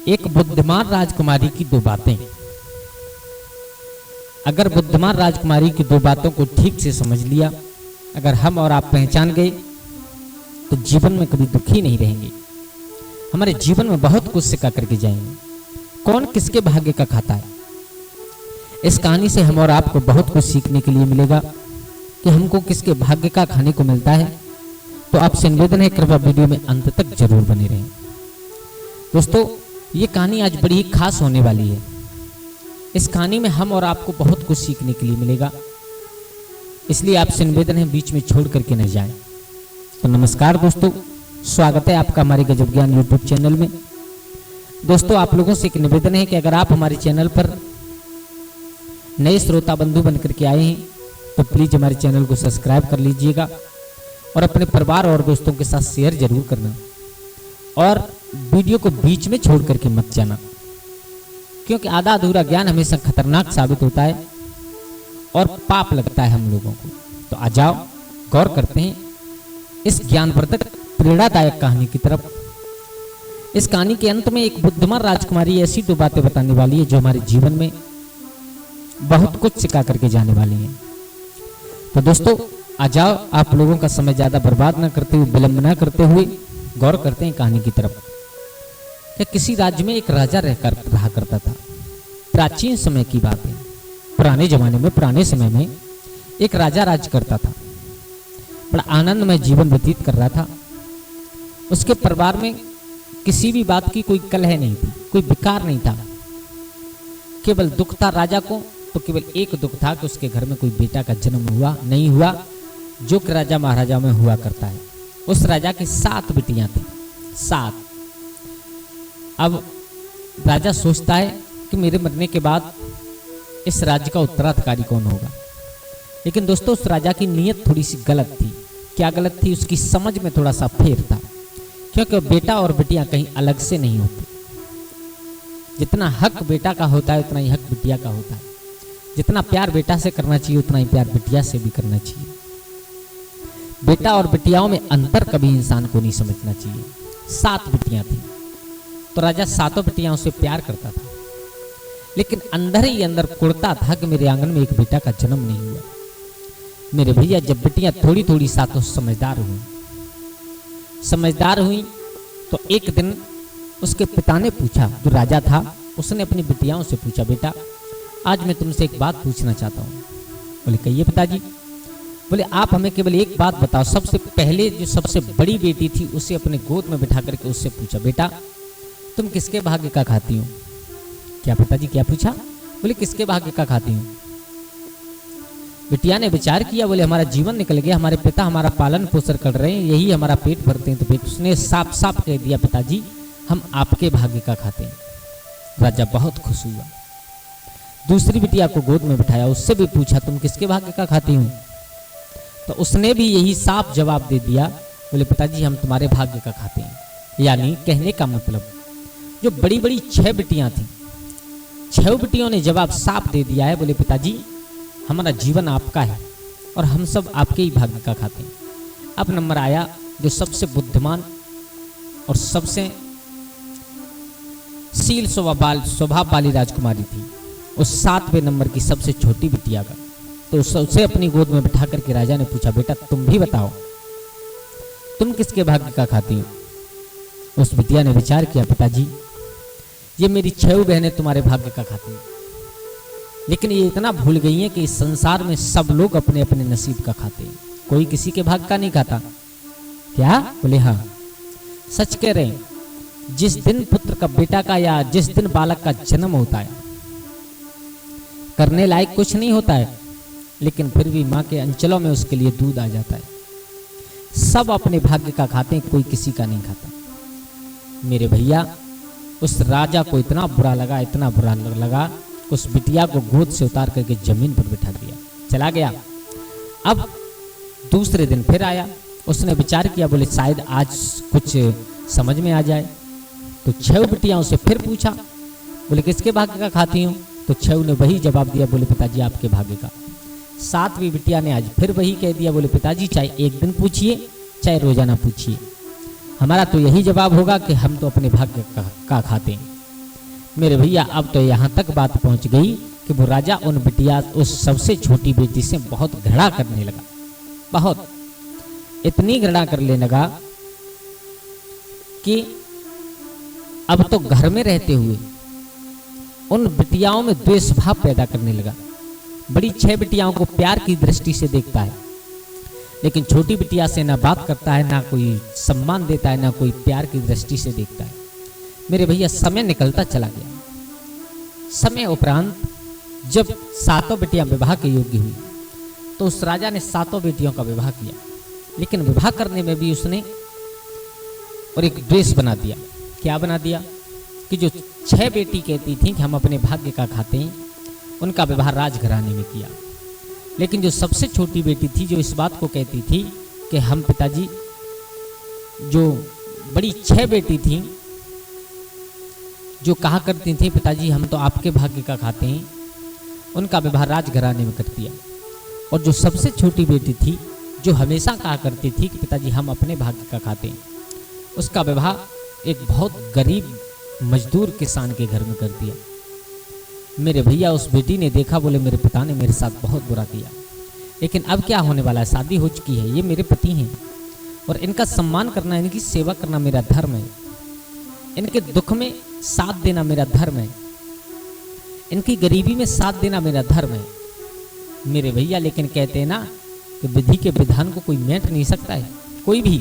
एक बुद्धिमान राजकुमारी की दो बातें। अगर बुद्धिमान राजकुमारी की दो बातों को ठीक से समझ लिया, अगर हम और आप पहचान गए तो जीवन में कभी दुखी नहीं रहेंगे। हमारे जीवन में बहुत कुछ सिखा करके जाएंगे। कौन किसके भाग्य का खाता है, इस कहानी से हम और आपको बहुत कुछ सीखने के लिए मिलेगा कि हमको किसके भाग्य का खाने को मिलता है। तो आपसे निवेदन है, कृपया वीडियो में अंत तक जरूर बने रहें। दोस्तों, ये कहानी आज बड़ी ही खास होने वाली है। इस कहानी में हम और आपको बहुत कुछ सीखने के लिए मिलेगा, इसलिए आपसे निवेदन है बीच में छोड़ करके न जाएं। तो नमस्कार दोस्तों, स्वागत है आपका हमारे गजब ज्ञान यूट्यूब चैनल में। दोस्तों, आप लोगों से एक निवेदन है कि अगर आप हमारे चैनल पर नए श्रोता बंधु बनकर के आए हैं तो प्लीज हमारे चैनल को सब्सक्राइब कर लीजिएगा और अपने परिवार और दोस्तों के साथ शेयर जरूर करना, और वीडियो को बीच में छोड़ करके मत जाना, क्योंकि आधा अधूरा ज्ञान हमेशा खतरनाक साबित होता है और पाप लगता है हम लोगों को। तो आ जाओ, गौर करते हैं इस ज्ञानवर्धक प्रेरणादायक कहानी की तरफ। इस कहानी के अंत में एक बुद्धिमान राजकुमारी ऐसी दो बातें बताने वाली है जो हमारे जीवन में बहुत कुछ सिखा करके जाने वाली है। तो दोस्तों, आ जाओ, आप लोगों का समय ज्यादा बर्बाद ना करते हुए, विलंब ना करते हुए गौर करते हैं कहानी की तरफ। कि किसी राज्य में एक राजा रहा करता था। प्राचीन समय की बात है, पुराने जमाने में, पुराने समय में एक राजा राज करता था। बड़ा आनंदमय जीवन व्यतीत कर रहा था। उसके परिवार में किसी भी बात की कोई कलह नहीं थी, कोई विकार नहीं था। केवल दुख था राजा को, तो केवल एक दुख था कि उसके घर में कोई बेटा का जन्म हुआ नहीं हुआ, जो कि राजा महाराजा में हुआ करता है। उस राजा की 7 बेटियां थी, 7। अब राजा सोचता है कि मेरे मरने के बाद इस राज्य का उत्तराधिकारी कौन होगा। लेकिन दोस्तों, उस राजा की नीयत थोड़ी सी गलत थी। क्या गलत थी? उसकी समझ में थोड़ा सा फेर था, क्योंकि बेटा और बेटियां कहीं अलग से नहीं होती। जितना हक बेटा का होता है उतना ही हक बिटिया का होता है। जितना प्यार बेटा से करना चाहिए उतना ही प्यार बिटिया से भी करना चाहिए। बेटा और बिटियाओं में अंतर कभी इंसान को नहीं समझना चाहिए। 7 बेटियां थी, तो राजा 7 बेटियां से प्यार करता था, लेकिन अंदर ही अंदर कुड़ता था कि मेरे आंगन में एक बेटा का जन्म नहीं हुआ। मेरे भैया, जब बेटियां थोड़ी थोड़ी 7 समझदार हुई तो एक दिन उसके पिता ने पूछा, जो राजा था, उसने अपनी बिटियाओं से पूछा, बेटा आज मैं तुमसे एक बात पूछना चाहता हूँ। बोले कहिए पिताजी। बोले आप हमें केवल एक बात बताओ। सबसे पहले जो सबसे बड़ी बेटी थी उसे अपने गोद में बिठा करके उससे पूछा, बेटा तुम किसके भाग्य का खाती हो? क्या पिताजी, क्या पूछा? बोले किसके भाग्य का खाती हूँ? बिटिया ने विचार किया, बोले हमारा जीवन निकल गया, हमारे पिता हमारा पालन पोषण कर रहे हैं, यही हमारा पेट भरते हैं। तो बेटा उसने साफ साफ कह दिया, पिताजी हम आपके भाग्य का खाते हैं। राजा बहुत खुश हुआ। दूसरी बिटिया को गोद में बिठाया, उससे भी पूछा तुम किसके भाग्य का खाती हूँ? तो उसने भी यही साफ जवाब दे दिया, बोले पिताजी हम तुम्हारे भाग्य का खाते हैं। यानी कहने का मतलब, जो बड़ी बड़ी 6 बिटियां थी, 6 बिटियों ने जवाब साफ दे दिया है, बोले पिताजी हमारा जीवन आपका है और हम सब आपके ही भाग्य का खाते हैं। अब नंबर आया जो सबसे बुद्धिमान और सबसे शील स्वभाव वाली राजकुमारी थी, उस 7वें नंबर की सबसे छोटी बिटिया का। तो उसे अपनी गोद में बिठा करके राजा ने पूछा, बेटा तुम भी बताओ तुम किसके भाग्य का खाती हो? उस बिटिया ने विचार किया, पिताजी ये मेरी 6 बहनें तुम्हारे भाग्य का खाती हैं, लेकिन ये इतना भूल गई हैं कि इस संसार में सब लोग अपने अपने नसीब का खाते हैं, कोई किसी के भाग्य का नहीं खाता। क्या? बोले हाँ सच कह रहे हैं। जिस दिन पुत्र का, बेटा का, या जिस दिन बालक का जन्म होता है, करने लायक कुछ नहीं होता है, लेकिन फिर भी माँ के अंचलों में उसके लिए दूध आ जाता है। सब अपने भाग्य का खाते हैं, कोई किसी का नहीं खाता। मेरे भैया, उस राजा को इतना बुरा लगा, इतना बुरा लगा, उस बिटिया को गोद से उतार करके जमीन पर बिठा दिया, चला गया। अब दूसरे दिन फिर आया, उसने विचार किया, बोले शायद आज कुछ समझ में आ जाए। तो 6 बिटियाओं से फिर पूछा, बोले किसके भाग्य का खाती हूँ? तो 6 ने वही जवाब दिया, बोले पिताजी आपके भाग्य का। 7वीं बिटिया ने आज फिर वही कह दिया, बोले पिताजी चाहे एक दिन पूछिए चाहे रोजाना पूछिए, हमारा तो यही जवाब होगा कि हम तो अपने भाग्य का खाते हैं। मेरे भैया अब तो यहाँ तक बात पहुँच गई कि वो राजा उन बिटिया उस सबसे छोटी बेटी से बहुत घृणा करने लगा। बहुत इतनी घृणा करने लगा कि अब तो घर में रहते हुए उन बिटियाओं में द्वेष भाव पैदा करने लगा। बड़ी 6 बिटियाओं को प्यार की दृष्टि से देखता है, लेकिन छोटी बिटिया से ना बात करता है, ना कोई सम्मान देता है, ना कोई प्यार की दृष्टि से देखता है। मेरे भैया समय निकलता चला गया। समय उपरांत जब 7 बेटियां विवाह के योग्य हुई तो उस राजा ने 7 बेटियों का विवाह किया, लेकिन विवाह करने में भी उसने और एक द्वेष बना दिया। क्या बना दिया कि जो 6 बेटी कहती थी कि हम अपने भाग्य का खाते हैं, उनका विवाह राजघराने में किया। लेकिन जो सबसे छोटी बेटी थी, जो इस बात को कहती थी कि हम पिताजी, जो बड़ी 6 बेटी थी जो कहा करती थी पिताजी हम तो आपके भाग्य का खाते हैं, उनका विवाह राजघराने में कर दिया। और जो सबसे छोटी बेटी थी, जो हमेशा कहा करती थी कि पिताजी हम अपने भाग्य का खाते हैं, उसका विवाह एक बहुत गरीब मजदूर किसान के घर में कर दिया। मेरे भैया उस बेटी ने देखा, बोले मेरे पिता ने मेरे साथ बहुत बुरा किया, लेकिन अब क्या होने वाला है, शादी हो चुकी है, ये मेरे पति हैं और इनका सम्मान करना, इनकी सेवा करना मेरा धर्म है, इनके दुख में साथ देना मेरा धर्म है, इनकी गरीबी में साथ देना मेरा धर्म है। मेरे भैया लेकिन कहते हैं ना कि विधि के विधान को कोई मेट नहीं सकता है, कोई भी।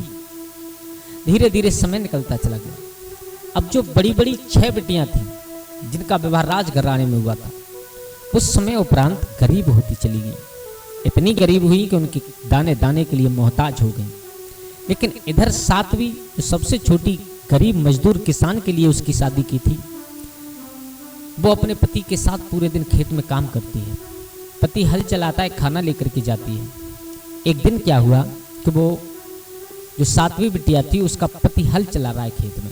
धीरे धीरे समय निकलता चला गया। अब जो बड़ी बड़ी 6 बेटियां थीं जिनका विवाह राजघराने में हुआ था, उस समय उपरांत गरीब होती चली गई। इतनी गरीब हुई कि उनके दाने दाने के लिए मोहताज हो गई। लेकिन इधर 7वीं जो सबसे छोटी गरीब मजदूर किसान के लिए उसकी शादी की थी, वो अपने पति के साथ पूरे दिन खेत में काम करती है। पति हल चलाता है, खाना लेकर के जाती है। एक दिन क्या हुआ कि वो जो 7वीं बिटिया थी, उसका पति हल चला रहा है खेत में।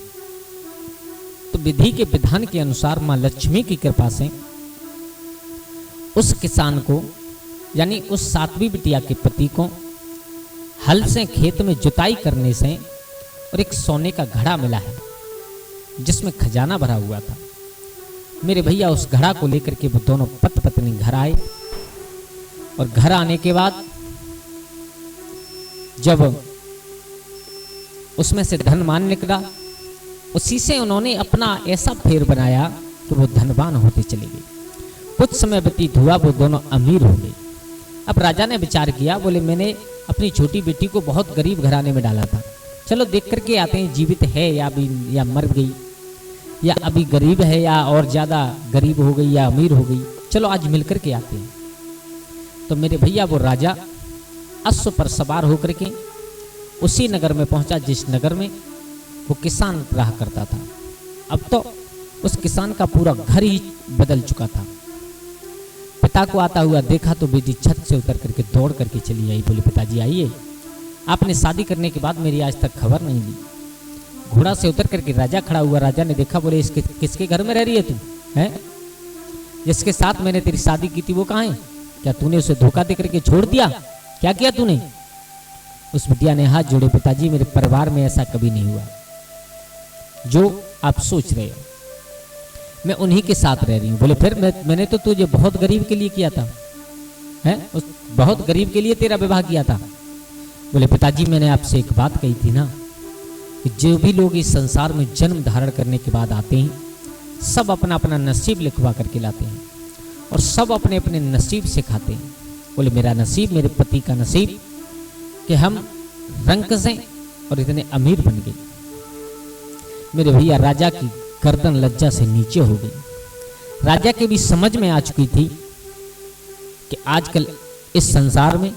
तो विधि के विधान के अनुसार मां लक्ष्मी की कृपा से उस किसान को, यानी उस 7वीं बिटिया के पति को हल से खेत में जुताई करने से और एक सोने का घड़ा मिला है जिसमें खजाना भरा हुआ था। मेरे भैया उस घड़ा को लेकर के वो दोनों पति पत्नी घर आए और घर आने के बाद जब उसमें से धन मान निकला, उसी से उन्होंने अपना ऐसा फेर बनाया कि वो धनवान होते चले गए। कुछ समय व्यतीत हुआ, वो दोनों अमीर हो गए। अब राजा ने विचार किया, बोले मैंने अपनी छोटी बेटी को बहुत गरीब घराने में डाला था, चलो देख करके आते हैं जीवित है या मर गई, या अभी गरीब है या और ज़्यादा गरीब हो गई या अमीर हो गई, चलो आज मिल करके आते हैं। तो मेरे भैया वो राजा अश्व पर सवार होकर के उसी नगर में पहुंचा जिस नगर में वो किसान रहा करता था। अब तो उस किसान का पूरा घर ही बदल चुका था। पिता को आता हुआ देखा तो बेटी छत से उतर करके दौड़ करके चली आई, बोली पिताजी आइए, आपने शादी करने के बाद मेरी आज तक खबर नहीं ली। घोड़ा से उतर करके राजा खड़ा हुआ। राजा ने देखा, बोले इसके किसके घर में रह रही है तू, है जिसके साथ मैंने तेरी शादी की थी वो कहाँ है? क्या तूने उसे धोखा दे करके छोड़ दिया? क्या किया तूने? उस बिटिया ने हाथ जोड़े, पिताजी मेरे परिवार में ऐसा कभी नहीं हुआ जो आप सोच रहे हो, मैं उन्हीं के साथ रह रही हूँ। बोले फिर मैंने तो तुझे बहुत गरीब के लिए किया था, है उस बहुत गरीब के लिए तेरा विवाह किया था। बोले पिताजी मैंने आपसे एक बात कही थी ना कि जो भी लोग इस संसार में जन्म धारण करने के बाद आते हैं, सब अपना अपना नसीब लिखवा करके लाते हैं और सब अपने अपने नसीब से खाते हैं। बोले मेरा नसीब, मेरे पति का नसीब कि हम रंग से और इतने अमीर बन गए। मेरे भैया राजा की गर्दन लज्जा से नीचे हो गई। राजा के भी समझ में आ चुकी थी कि आजकल इस संसार में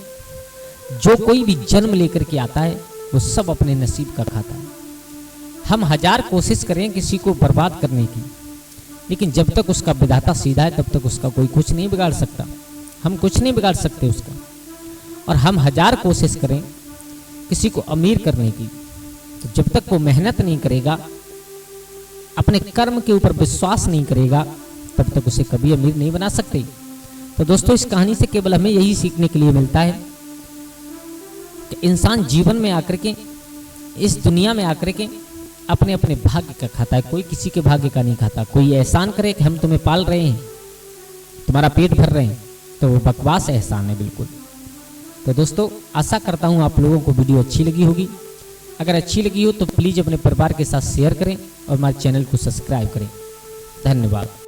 जो कोई भी जन्म लेकर के आता है वो सब अपने नसीब का खाता है। हम 1000 कोशिश करें किसी को बर्बाद करने की, लेकिन जब तक उसका विधाता सीधा है तब तक उसका कोई कुछ नहीं बिगाड़ सकता। हम कुछ नहीं बिगाड़ सकते उसका। और हम 1000 कोशिश करें किसी को अमीर करने की, तो जब तक वो मेहनत नहीं करेगा, अपने कर्म के ऊपर विश्वास नहीं करेगा, तब तक उसे कभी अमीर नहीं बना सकते। तो दोस्तों इस कहानी से केवल हमें यही सीखने के लिए मिलता है कि इंसान जीवन में आकर के, इस दुनिया में आकर के अपने अपने भाग्य का खाता है, कोई किसी के भाग्य का नहीं खाता। कोई एहसान करे कि हम तुम्हें पाल रहे हैं, तुम्हारा पेट भर रहे हैं, तो वो बकवास एहसान है बिल्कुल। तो दोस्तों आशा करता हूँ आप लोगों को वीडियो अच्छी लगी होगी। अगर अच्छी लगी हो तो प्लीज़ अपने परिवार के साथ शेयर करें और हमारे चैनल को सब्सक्राइब करें। धन्यवाद।